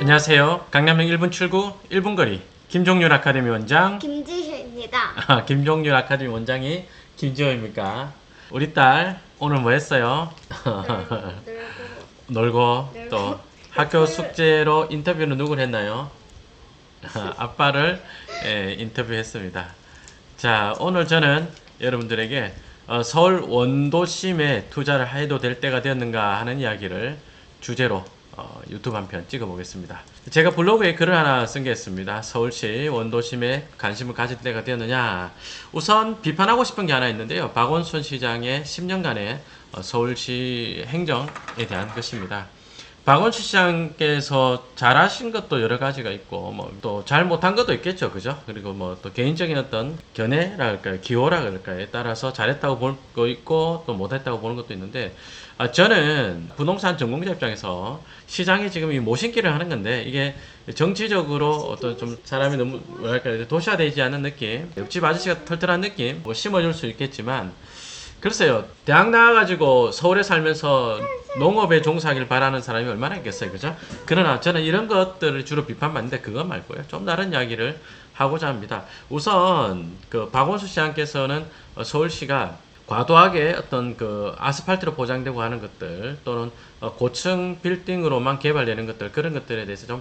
안녕하세요. 강남역 1분 출구 1분 거리 김종률 아카데미 원장 김지효입니다. 김종률 아카데미 원장이 김지호입니까? 우리 딸 오늘 뭐 했어요? 놀고 또 학교 숙제로 인터뷰는 누굴 했나요? 아빠를 인터뷰했습니다. 자, 오늘 저는 여러분들에게 서울 원도심에 투자를 해도 될 때가 되었는가 하는 이야기를 주제로 유튜브 한 편 찍어보겠습니다. 제가 블로그에 글을 하나 쓴 게 있습니다. 서울시 원도심에 관심을 가질 때가 되었느냐. 우선 비판하고 싶은 게 하나 있는데요. 박원순 시장의 10년간의 서울시 행정에 대한 것입니다. 박원순 시장께서 잘하신 것도 여러 가지가 있고, 뭐 또 잘못한 것도 있겠죠, 그죠? 그리고 뭐 또 개인적인 어떤 견해랄까요, 기호랄까요, 따라서 잘했다고 볼 거 있고 또 못했다고 보는 것도 있는데, 저는 부동산 전공자 입장에서 시장이 지금 이 모신기를 하는 건데, 이게 정치적으로 어떤 좀 사람이 너무 뭐랄까 도시화되지 않은 느낌, 옆집 아저씨가 털털한 느낌, 뭐 심어줄 수 있겠지만. 글쎄요, 대학 나와가지고 서울에 살면서 농업에 종사하길 바라는 사람이 얼마나 있겠어요, 그죠? 그러나 저는 이런 것들을 주로 비판받는데 그거 말고요, 좀 다른 이야기를 하고자 합니다. 우선 그 박원순 시장께서는 서울시가 과도하게 어떤 그 아스팔트로 포장되고 하는 것들 또는 고층 빌딩으로만 개발되는 것들, 그런 것들에 대해서 좀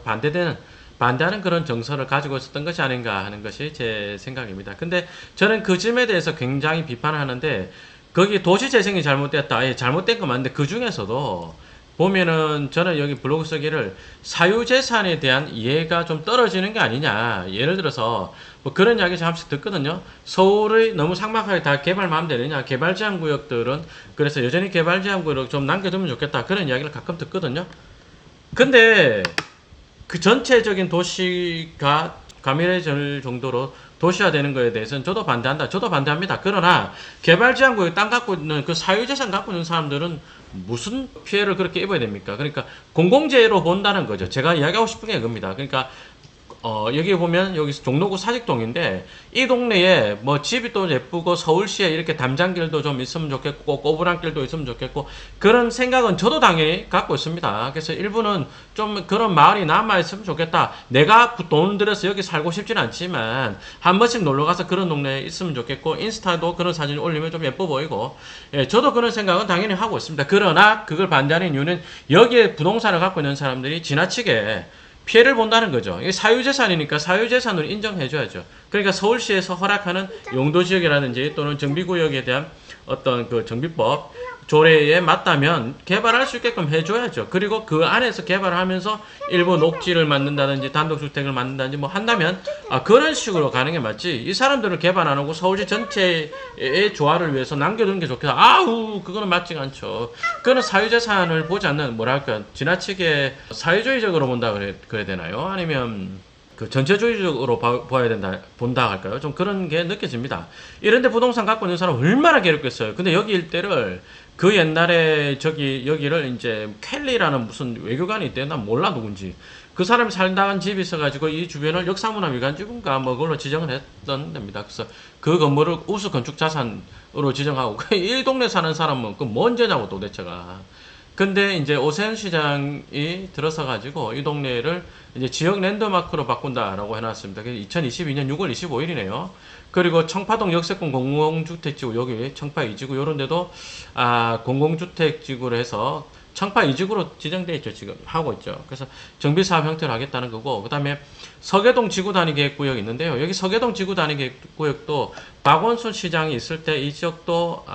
반대하는 그런 정서를 가지고 있었던 것이 아닌가 하는 것이 제 생각입니다. 근데 저는 그 점에 대해서 굉장히 비판하는데, 거기 도시재생이 잘못됐다. 예, 잘못된 건 맞는데 그 중에서도 보면은 저는 여기 블로그 쓰기를 사유재산에 대한 이해가 좀 떨어지는 게 아니냐. 예를 들어서 뭐 그런 이야기 좀 한번씩 듣거든요. 서울의 너무 삭막하게 다 개발만 하면 되느냐. 개발제한구역들은 그래서 여전히 개발제한구역을 좀 남겨두면 좋겠다. 그런 이야기를 가끔 듣거든요. 근데 그 전체적인 도시가 과밀해질 정도로 도시화되는 거에 대해서는 저도 반대한다. 저도 반대합니다. 그러나 개발제한구역 땅 갖고 있는 그 사유재산 갖고 있는 사람들은 무슨 피해를 그렇게 입어야 됩니까? 그러니까 공공재로 본다는 거죠. 제가 이야기하고 싶은 게 그겁니다. 그러니까 여기 보면 여기 종로구 사직동인데, 이 동네에 뭐 집이 또 예쁘고 서울시에 이렇게 담장길도 좀 있으면 좋겠고 꼬부랑길도 있으면 좋겠고 그런 생각은 저도 당연히 갖고 있습니다. 그래서 일부는 좀 그런 마을이 남아 있으면 좋겠다. 내가 돈 들여서 여기 살고 싶지는 않지만 한 번씩 놀러 가서 그런 동네에 있으면 좋겠고 인스타도 그런 사진 올리면 좀 예뻐 보이고, 예, 저도 그런 생각은 당연히 하고 있습니다. 그러나 그걸 반대하는 이유는 여기에 부동산을 갖고 있는 사람들이 지나치게 피해를 본다는 거죠. 이게 사유재산이니까 사유재산으로 인정해줘야죠. 그러니까 서울시에서 허락하는 용도지역이라든지 또는 정비구역에 대한 어떤 그 정비법 조례에 맞다면 개발할 수 있게끔 해줘야죠. 그리고 그 안에서 개발을 하면서 일부 녹지를 만든다든지 단독주택을 만든다든지 뭐 한다면 그런 식으로 가는 게 맞지. 이 사람들을 개발 안 하고 서울시 전체의 조화를 위해서 남겨두는 게 좋겠다. 아우, 그거는 맞지가 않죠. 그거는 사유재산을 보지 않는, 뭐랄까, 지나치게 사회주의적으로 그래야 되나요? 아니면 그 전체주의적으로 본다 할까요? 좀 그런 게 느껴집니다. 이런데 부동산 갖고 있는 사람 얼마나 괴롭겠어요. 근데 여기 일대를 그 옛날에 여기를 이제 켈리라는 무슨 외교관이 있대. 난 몰라 누군지. 그 사람이 살다간 집이 있어가지고 이 주변을 역사문화 미관지구인가 뭐 그걸로 지정을 했던 데입니다. 그래서 그 건물을 우수 건축 자산으로 지정하고 이 동네 사는 사람은 그 뭔 죄냐고 도대체가. 근데 이제 오세훈 시장이 들어서 가지고 이 동네를 이제 지역 랜드마크로 바꾼다라고 해놨습니다. 2022년 6월 25일이네요. 그리고 청파동 역세권 공공주택지구, 여기 청파 2지구 요런 데도 공공주택지구로 해서 청파 2지구로 지정돼 있죠. 지금 하고 있죠. 그래서 정비사업 형태로 하겠다는 거고, 그 다음에 서계동 지구단위계획구역이 있는데요. 여기 서계동 지구단위계획구역도 박원순 시장이 있을 때 이 지역도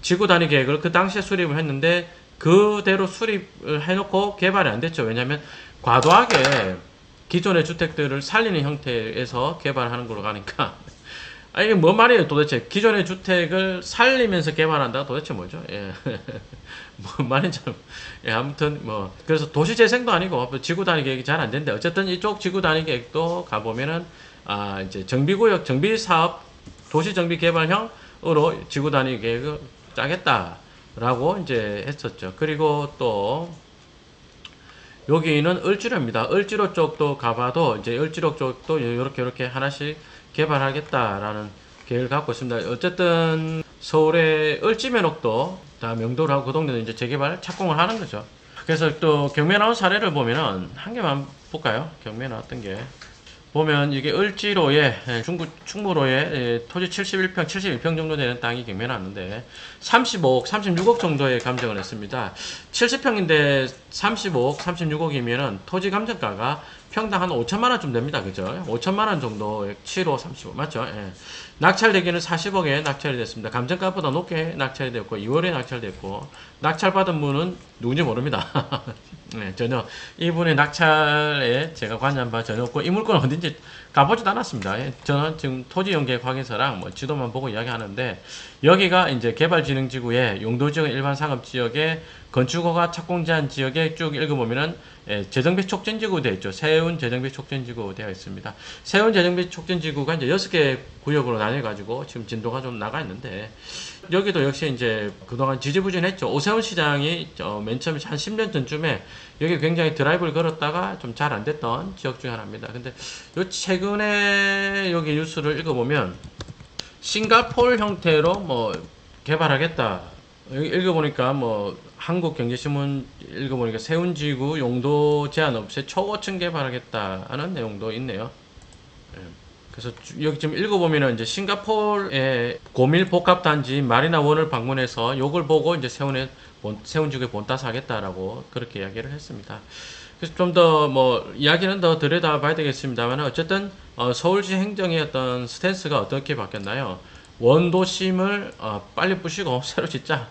지구단위계획을 그 당시에 수립을 했는데 그대로 수립을 해놓고 개발이 안 됐죠. 왜냐하면 과도하게 기존의 주택들을 살리는 형태에서 개발하는 걸로 가니까. 이게 뭔 말이에요 도대체. 기존의 주택을 살리면서 개발한다 도대체 뭐죠? 예. 뭔 말인지. 예, 아무튼 뭐 그래서 도시재생도 아니고 지구단위 계획이 잘 안 되는데, 어쨌든 이쪽 지구단위 계획도 가보면은 이제 정비구역 정비사업 도시정비개발형으로 지구단위 계획을 짜겠다라고 이제 했었죠. 그리고 또 여기는 을지로입니다. 을지로 쪽도 가봐도 이제 을지로 쪽도 이렇게 하나씩 개발하겠다라는 계획을 갖고 있습니다. 어쨌든 서울의 을지면옥도 다 명도를 하고 그 동네는 이제 재개발 착공을 하는 거죠. 그래서 또 경매 나온 사례를 보면은 한 개만 볼까요? 경매 나왔던 게 보면 이게 을지로에 충무로에 토지 71평 정도 되는 땅이 경매 나왔는데 35억, 36억 정도의 감정을 했습니다. 70평인데 35억, 36억이면은 토지 감정가가 평당 한 5천만 원쯤 됩니다. 그죠? 5천만 원 정도 7호 35 맞죠? 예. 낙찰되기는 40억에 낙찰이 됐습니다. 감정가보다 높게 낙찰이 됐고 2월에 낙찰됐고 낙찰받은 분은 누군지 모릅니다. 네, 전혀 이분의 낙찰에 제가 관여한 바 전혀 없고 이 물건은 어딘지 가보지도 않았습니다. 예, 저는 지금 토지용계획 확인서랑 뭐 지도만 보고 이야기하는데 여기가 이제 개발진흥지구의 용도지역 일반 상업지역에 건축허가 착공 제한 지역에 쭉 읽어보면은 예, 재정비 촉진지구 되어 있죠. 세운 재정비 촉진지구 되어 있습니다. 세운 재정비 촉진지구가 이제 6개 구역으로 나뉘어가지고 지금 진도가 좀 나가 있는데 여기도 역시 이제 그동안 지지부진했죠. 오세훈 시장이 맨 처음에 한 10년 전쯤에 여기 굉장히 드라이브를 걸었다가 좀 잘 안 됐던 지역 중에 하나입니다. 근데 요 최근에 여기 뉴스를 읽어보면 싱가포르 형태로 뭐 개발하겠다. 여기 읽어보니까 뭐 한국경제신문 읽어보니까 세운지구 용도 제한 없이 초고층 개발하겠다는 내용도 있네요. 예. 그래서 여기 지금 읽어보면은 이제 싱가포르의 고밀 복합단지 마리나원을 방문해서 요걸 보고 이제 세운지구에 본따서 하겠다라고 그렇게 이야기를 했습니다. 그래서 좀 더 뭐 이야기는 더 들여다봐야 되겠습니다만 어쨌든 서울시 행정의 어떤 스탠스가 어떻게 바뀌었나요? 원도심을 빨리 부시고 새로 짓자.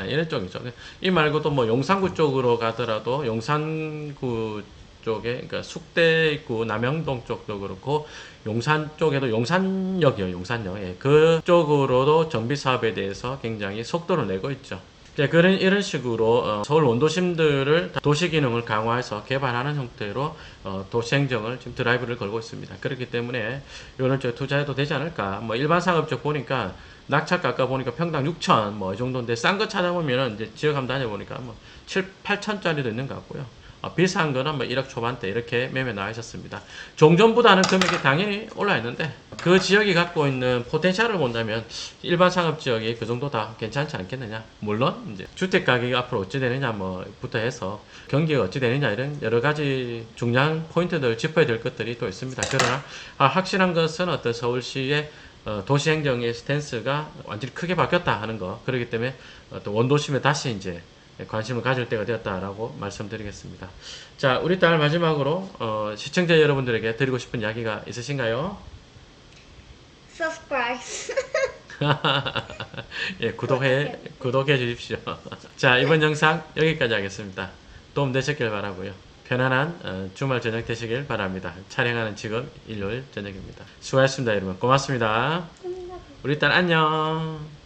이런 쪽이죠. 이 말고도 뭐 용산구 쪽으로 가더라도 용산구 쪽에 그러니까 숙대구 남영동 쪽도 그렇고 용산 쪽에도 용산역이요. 용산역. 예. 그 쪽으로도 정비 사업에 대해서 굉장히 속도를 내고 있죠. 이런 식으로 서울 원도심들을 도시 기능을 강화해서 개발하는 형태로 도시행정을 지금 드라이브를 걸고 있습니다. 그렇기 때문에 이런 쪽에 투자해도 되지 않을까. 뭐 일반 상업 쪽 보니까 낙찰가 아까 보니까 평당 6천 뭐 이 정도인데 싼 거 찾아보면은 이제 지역 한번 다녀보니까 뭐 7, 8천짜리도 있는 것 같고요. 비싼 거는 뭐 1억 초반대 이렇게 매매 나와 있었습니다. 종전보다는 금액이 당연히 올라 있는데 그 지역이 갖고 있는 포텐셜을 본다면 일반 상업 지역이 그 정도 다 괜찮지 않겠느냐. 물론 이제 주택 가격이 앞으로 어찌 되느냐 뭐부터 해서 경기가 어찌 되느냐 이런 여러 가지 중요한 포인트들 짚어야 될 것들이 또 있습니다. 그러나 확실한 것은 어떤 서울시의 도시행정의 스탠스가 완전히 크게 바뀌었다 하는 거. 그렇기 때문에 또 원도심에 다시 이제 관심을 가질 때가 되었다라고 말씀드리겠습니다. 자, 우리 딸 마지막으로 시청자 여러분들에게 드리고 싶은 이야기가 있으신가요? subscribe. 예, 구독해 주십시오. 자, 이번 영상 여기까지 하겠습니다. 도움 되셨길 바라고요. 편안한 주말 저녁 되시길 바랍니다. 촬영하는 지금 일요일 저녁입니다. 수고하셨습니다, 여러분. 고맙습니다. 우리 딸 안녕.